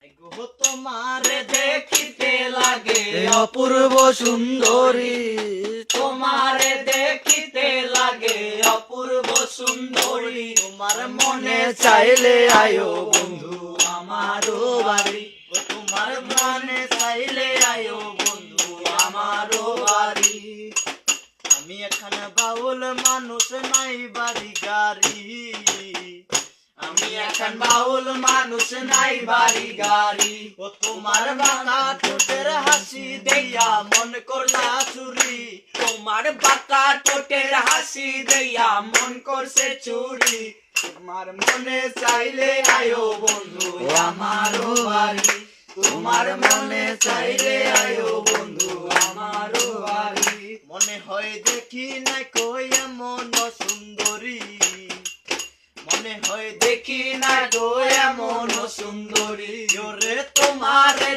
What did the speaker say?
তোমারে দেখিতে লাগে অপূর্ব সুন্দরী, তোমারে দেখিতে লাগে অপূর্ব সুন্দরী। তোমার মনে চাইলে আয়ো বন্ধু আমারও বাড়ি, তোমার মনে চাইলে আয়ো বন্ধু আমারও বাড়ি। আমি এখানে বাউল মানুষ নাই বাড়ি গাড়ি, আমি এখন বাউল মানুষ নাই বাড়ি গাড়ি। ও তোমার বাঁকা ঠোঁটের হাসি দেয়া মন করলা চুরি, তোমার বাঁকা ঠোঁটের হাসি দেয়া মন করছে চুরি। তোমার মনে চাইলে আয়ো বন্ধু আমারও বাড়ি, তোমার মনে চাইলে আয়ো বন্ধু আমারও বাড়ি। মনে হয় দেখি নাই কই এমন সুন্দরী, মনে হয় দেখি না গো এমন সুন্দরী। ওরে তোমারে